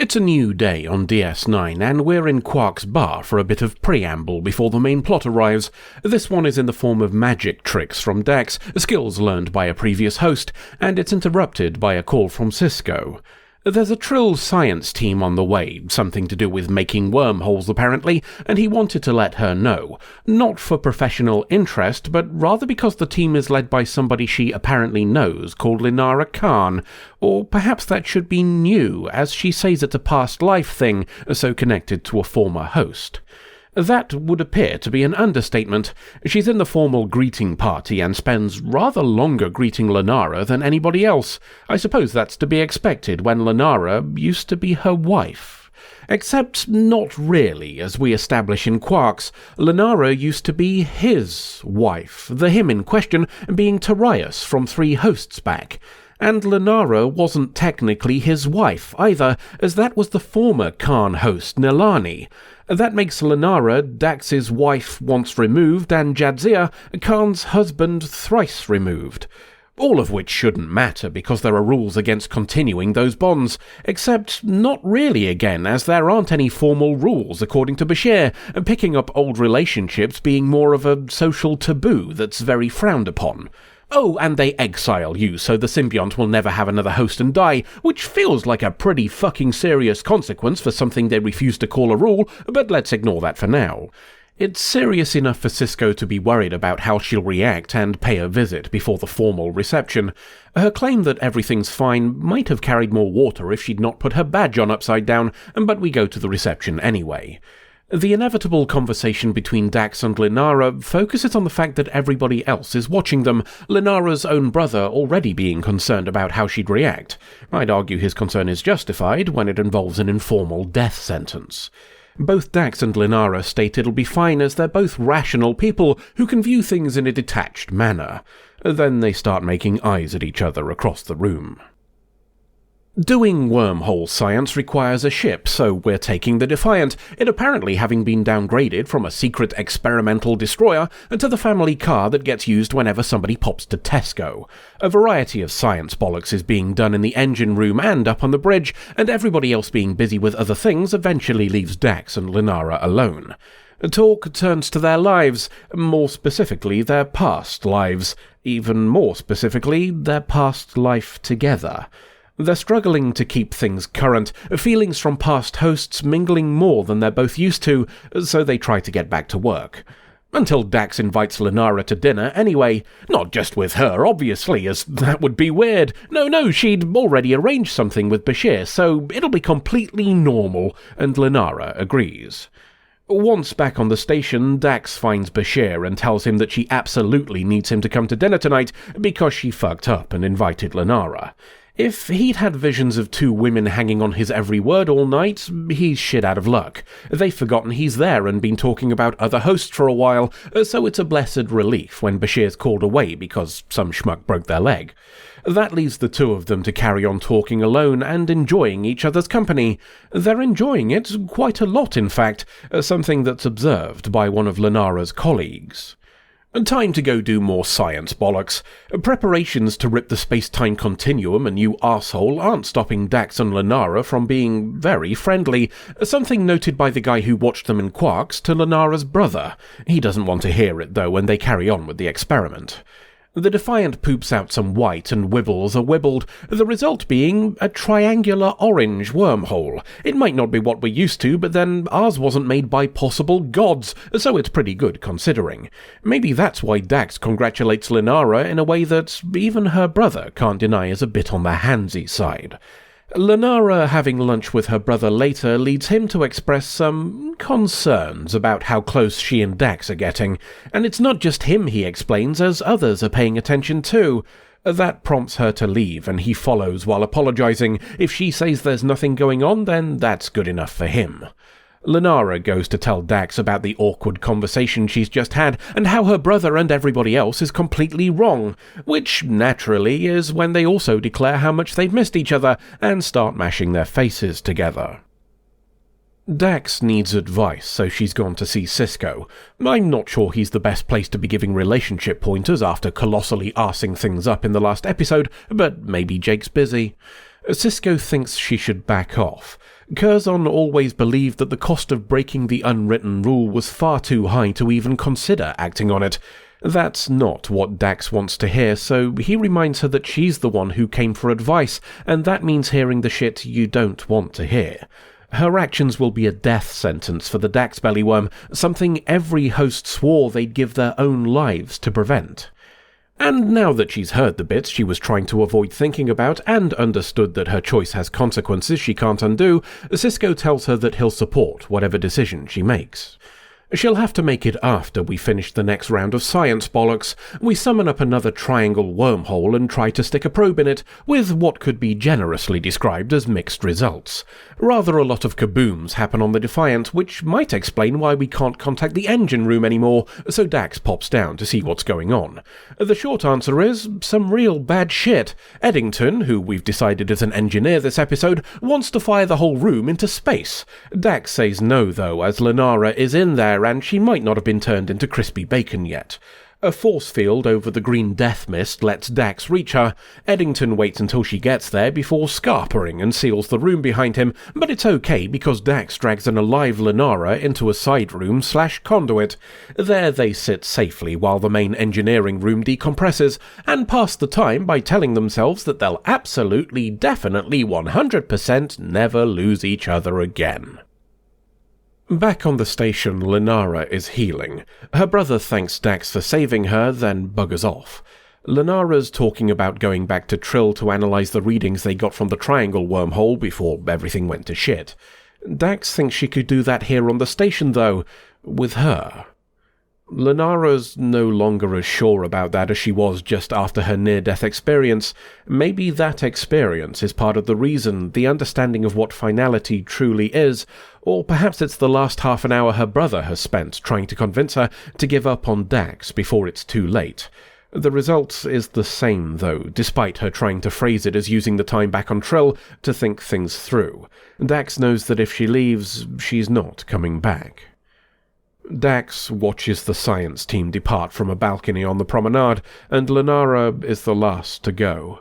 It's a new day on DS9, and we're in Quark's bar for a bit of preamble before the main plot arrives. This one is in the form of magic tricks from Dax, skills learned by a previous host, and it's interrupted by a call from Sisko. There's a Trill science team on the way, something to do with making wormholes apparently, and he wanted to let her know. Not for professional interest, but rather because the team is led by somebody she apparently knows called Linara Khan. Or perhaps that should be new, as she says it's a past life thing, so connected to a former host. That would appear to be an understatement. She's in the formal greeting party and spends rather longer greeting Linara than anybody else. I suppose that's to be expected when Linara used to be her wife. Except not really, as we establish in Quarks. Linara used to be his wife, the him in question being Tarius from 3 hosts back. And Linara wasn't technically his wife either, as that was the former Khan host Nilani. That makes Linara Dax's wife once removed and Jadzia Khan's husband thrice removed. All of which shouldn't matter because there are rules against continuing those bonds, except not really again, as there aren't any formal rules according to Bashir, picking up old relationships being more of a social taboo that's very frowned upon. Oh, and they exile you so the symbiont will never have another host and die, which feels like a pretty fucking serious consequence for something they refuse to call a rule, but let's ignore that for now. It's serious enough for Sisko to be worried about how she'll react and pay a visit before the formal reception. Her claim that everything's fine might have carried more water if she'd not put her badge on upside down, but we go to the reception anyway. The inevitable conversation between Dax and Linara focuses on the fact that everybody else is watching them, Linara's own brother already being concerned about how she'd react. I'd argue his concern is justified when it involves an informal death sentence. Both Dax and Linara state it'll be fine as they're both rational people who can view things in a detached manner. Then they start making eyes at each other across the room. Doing wormhole science requires a ship, so we're taking the Defiant, it apparently having been downgraded from a secret experimental destroyer to the family car that gets used whenever somebody pops to Tesco. A variety of science bollocks is being done in the engine room and up on the bridge, and everybody else being busy with other things eventually leaves Dax and Linara alone. Talk turns to their lives, more specifically their past lives, even more specifically their past life together. They're struggling to keep things current, feelings from past hosts mingling more than they're both used to, so they try to get back to work. Until Dax invites Linara to dinner anyway. Not just with her, obviously, as that would be weird. No, she'd already arranged something with Bashir, so it'll be completely normal, and Linara agrees. Once back on the station, Dax finds Bashir and tells him that she absolutely needs him to come to dinner tonight because she fucked up and invited Linara. If he'd had visions of 2 women hanging on his every word all night, he's shit out of luck. They've forgotten he's there and been talking about other hosts for a while, so it's a blessed relief when Bashir's called away because some schmuck broke their leg. That leaves the 2 of them to carry on talking alone and enjoying each other's company. They're enjoying it quite a lot, in fact, something that's observed by one of Linara's colleagues. Time to go do more science bollocks. Preparations to rip the space-time continuum a new arsehole aren't stopping Dax and Linara from being very friendly, something noted by the guy who watched them in Quarks to Linara's brother. He doesn't want to hear it, though, and they carry on with the experiment. The Defiant poops out some white and wibbles are wibbled, the result being a triangular orange wormhole. It might not be what we're used to, but then ours wasn't made by possible gods, so it's pretty good considering. Maybe that's why Dax congratulates Linara in a way that even her brother can't deny is a bit on the handsy side. Linara having lunch with her brother later leads him to express some concerns about how close she and Dax are getting, and it's not just him, he explains, as others are paying attention too. That prompts her to leave, and he follows while apologizing. If she says there's nothing going on, then that's good enough for him. Linara goes to tell Dax about the awkward conversation she's just had and how her brother and everybody else is completely wrong, which, naturally, is when they also declare how much they've missed each other and start mashing their faces together. Dax needs advice, so she's gone to see Sisko. I'm not sure he's the best place to be giving relationship pointers after colossally arsing things up in the last episode, but maybe Jake's busy. Sisko thinks she should back off. Curzon always believed that the cost of breaking the unwritten rule was far too high to even consider acting on it. That's not what Dax wants to hear, so he reminds her that she's the one who came for advice, and that means hearing the shit you don't want to hear. Her actions will be a death sentence for the Dax bellyworm, something every host swore they'd give their own lives to prevent. And now that she's heard the bits she was trying to avoid thinking about and understood that her choice has consequences she can't undo, Sisko tells her that he'll support whatever decision she makes. She'll have to make it after we finish the next round of science bollocks. We summon up another triangle wormhole and try to stick a probe in it, with what could be generously described as mixed results. Rather a lot of kabooms happen on the Defiant, which might explain why we can't contact the engine room anymore, so Dax pops down to see what's going on. The short answer is, some real bad shit. Eddington, who we've decided is an engineer this episode, wants to fire the whole room into space. Dax says no though, as Lenara is in there and she might not have been turned into crispy bacon yet. A force field over the green death mist lets Dax reach her. Eddington waits until she gets there before scarpering and seals the room behind him, but it's okay because Dax drags an alive Lenara into a side room/conduit. There they sit safely while the main engineering room decompresses, and pass the time by telling themselves that they'll absolutely, definitely, 100% never lose each other again. Back on the station, Lenara is healing. Her brother thanks Dax for saving her, then buggers off. Lenara's talking about going back to Trill to analyse the readings they got from the triangle wormhole before everything went to shit. Dax thinks she could do that here on the station, though, with her. Lenara's no longer as sure about that as she was just after her near-death experience. Maybe that experience is part of the reason, the understanding of what finality truly is, or perhaps it's the last half an hour her brother has spent trying to convince her to give up on Dax before it's too late. The result is the same, though, despite her trying to phrase it as using the time back on Trill to think things through. Dax knows that if she leaves, she's not coming back. Dax watches the science team depart from a balcony on the promenade, and Lenara is the last to go.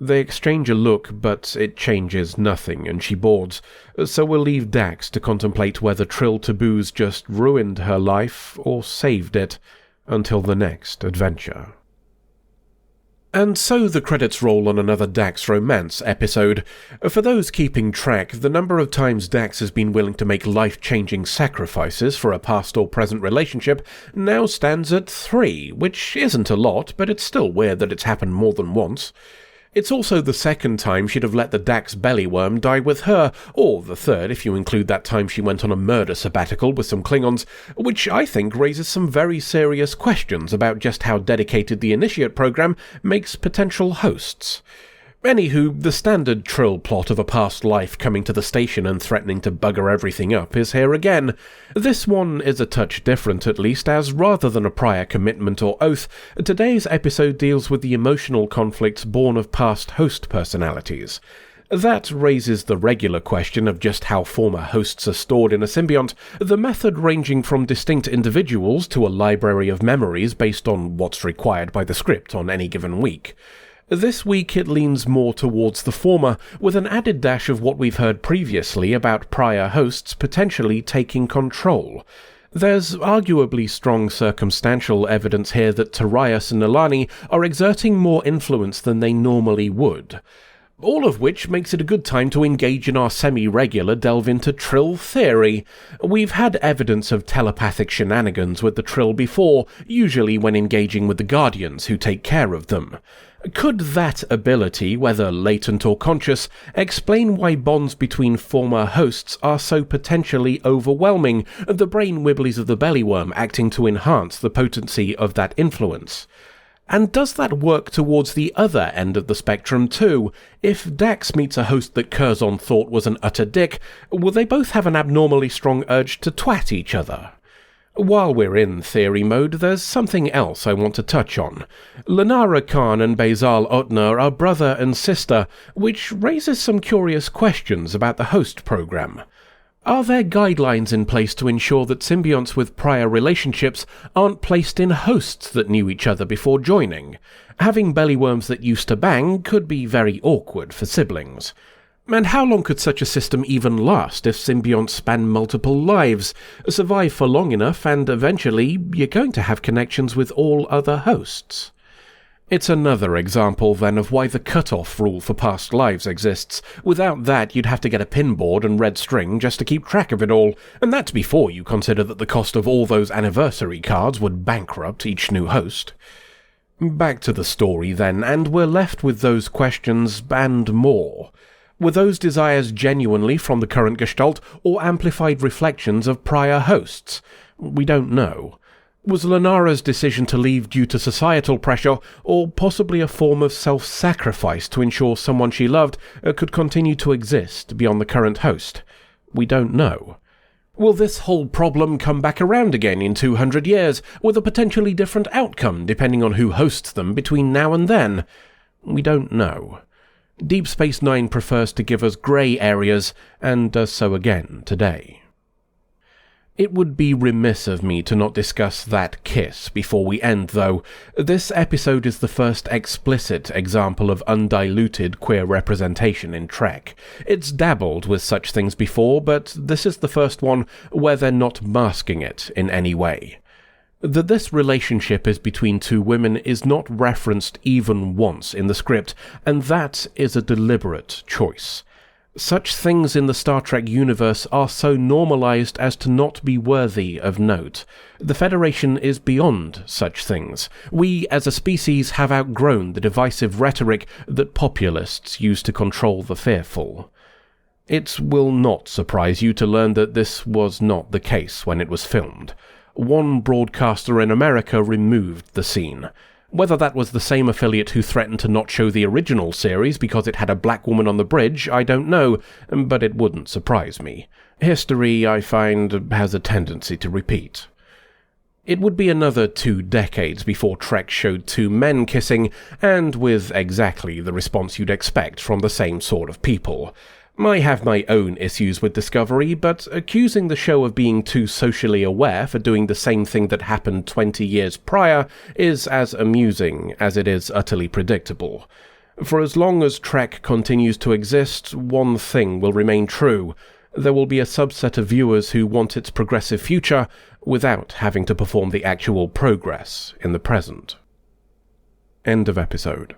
They exchange a look, but it changes nothing, and she boards, so we'll leave Dax to contemplate whether Trill taboos just ruined her life or saved it until the next adventure. And so the credits roll on another Dax romance episode. For those keeping track, the number of times Dax has been willing to make life-changing sacrifices for a past or present relationship now stands at 3, which isn't a lot, but it's still weird that it's happened more than once. It's also the second time she'd have let the Dax bellyworm die with her, or the third if you include that time she went on a murder sabbatical with some Klingons, which I think raises some very serious questions about just how dedicated the Initiate program makes potential hosts. Anywho, the standard Trill plot of a past life coming to the station and threatening to bugger everything up is here again. This one is a touch different at least, as rather than a prior commitment or oath, today's episode deals with the emotional conflicts born of past host personalities. That raises the regular question of just how former hosts are stored in a symbiont, the method ranging from distinct individuals to a library of memories based on what's required by the script on any given week. This week it leans more towards the former, with an added dash of what we've heard previously about prior hosts potentially taking control. There's arguably strong circumstantial evidence here that Tarius and Alani are exerting more influence than they normally would. All of which makes it a good time to engage in our semi-regular delve into Trill theory. We've had evidence of telepathic shenanigans with the Trill before, usually when engaging with the Guardians who take care of them. Could that ability, whether latent or conscious, explain why bonds between former hosts are so potentially overwhelming, the brain wibblies of the bellyworm acting to enhance the potency of that influence? And does that work towards the other end of the spectrum too? If Dax meets a host that Curzon thought was an utter dick, will they both have an abnormally strong urge to twat each other? While we're in theory mode, there's something else I want to touch on. Lenara Khan and Baisal Otner are brother and sister, which raises some curious questions about the host program. Are there guidelines in place to ensure that symbionts with prior relationships aren't placed in hosts that knew each other before joining? Having bellyworms that used to bang could be very awkward for siblings. And how long could such a system even last if symbionts span multiple lives, survive for long enough, and eventually you're going to have connections with all other hosts? It's another example, then, of why the cutoff rule for past lives exists. Without that, you'd have to get a pinboard and red string just to keep track of it all, and that's before you consider that the cost of all those anniversary cards would bankrupt each new host. Back to the story, then, and we're left with those questions and more. Were those desires genuinely from the current Gestalt, or amplified reflections of prior hosts? We don't know. Was Lenara's decision to leave due to societal pressure, or possibly a form of self-sacrifice to ensure someone she loved could continue to exist beyond the current host? We don't know. Will this whole problem come back around again in 200 years, with a potentially different outcome depending on who hosts them between now and then? We don't know. Deep Space Nine prefers to give us grey areas, and does so again today. It would be remiss of me to not discuss that kiss before we end, though. This episode is the first explicit example of undiluted queer representation in Trek. It's dabbled with such things before, but this is the first one where they're not masking it in any way. That this relationship is between two women is not referenced even once in the script, and that is a deliberate choice. Such things in the Star Trek universe are so normalized as to not be worthy of note. The Federation is beyond such things. We, as a species, have outgrown the divisive rhetoric that populists use to control the fearful. It will not surprise you to learn that this was not the case when it was filmed. One broadcaster in America removed the scene. Whether that was the same affiliate who threatened to not show the original series because it had a black woman on the bridge, I don't know, but it wouldn't surprise me. History, I find, has a tendency to repeat. It would be another 2 decades before Trek showed two men kissing, and with exactly the response you'd expect from the same sort of people. I have my own issues with Discovery, but accusing the show of being too socially aware for doing the same thing that happened 20 years prior is as amusing as it is utterly predictable. For as long as Trek continues to exist, one thing will remain true. There will be a subset of viewers who want its progressive future without having to perform the actual progress in the present. End of episode.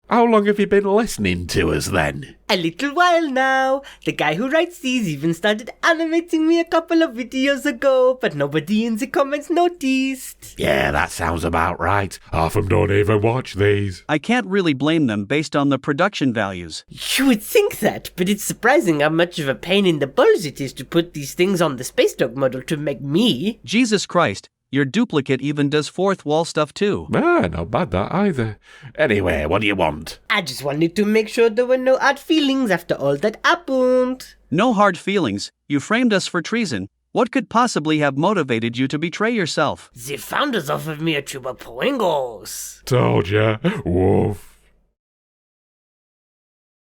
How long have you been listening to us, then? A little while now. The guy who writes these even started animating me a couple of videos ago, but nobody in the comments noticed. Yeah, that sounds about right. Half of them don't even watch these. I can't really blame them based on the production values. You would think that, but it's surprising how much of a pain in the balls it is to put these things on the Space Dog model to make me. Jesus Christ. Your duplicate even does fourth wall stuff too. Not bad that either. Anyway, what do you want? I just wanted to make sure there were no hard feelings after all that happened. No hard feelings. You framed us for treason. What could possibly have motivated you to betray yourself? The founders offered me a tube of Pringles. Told ya. Woof.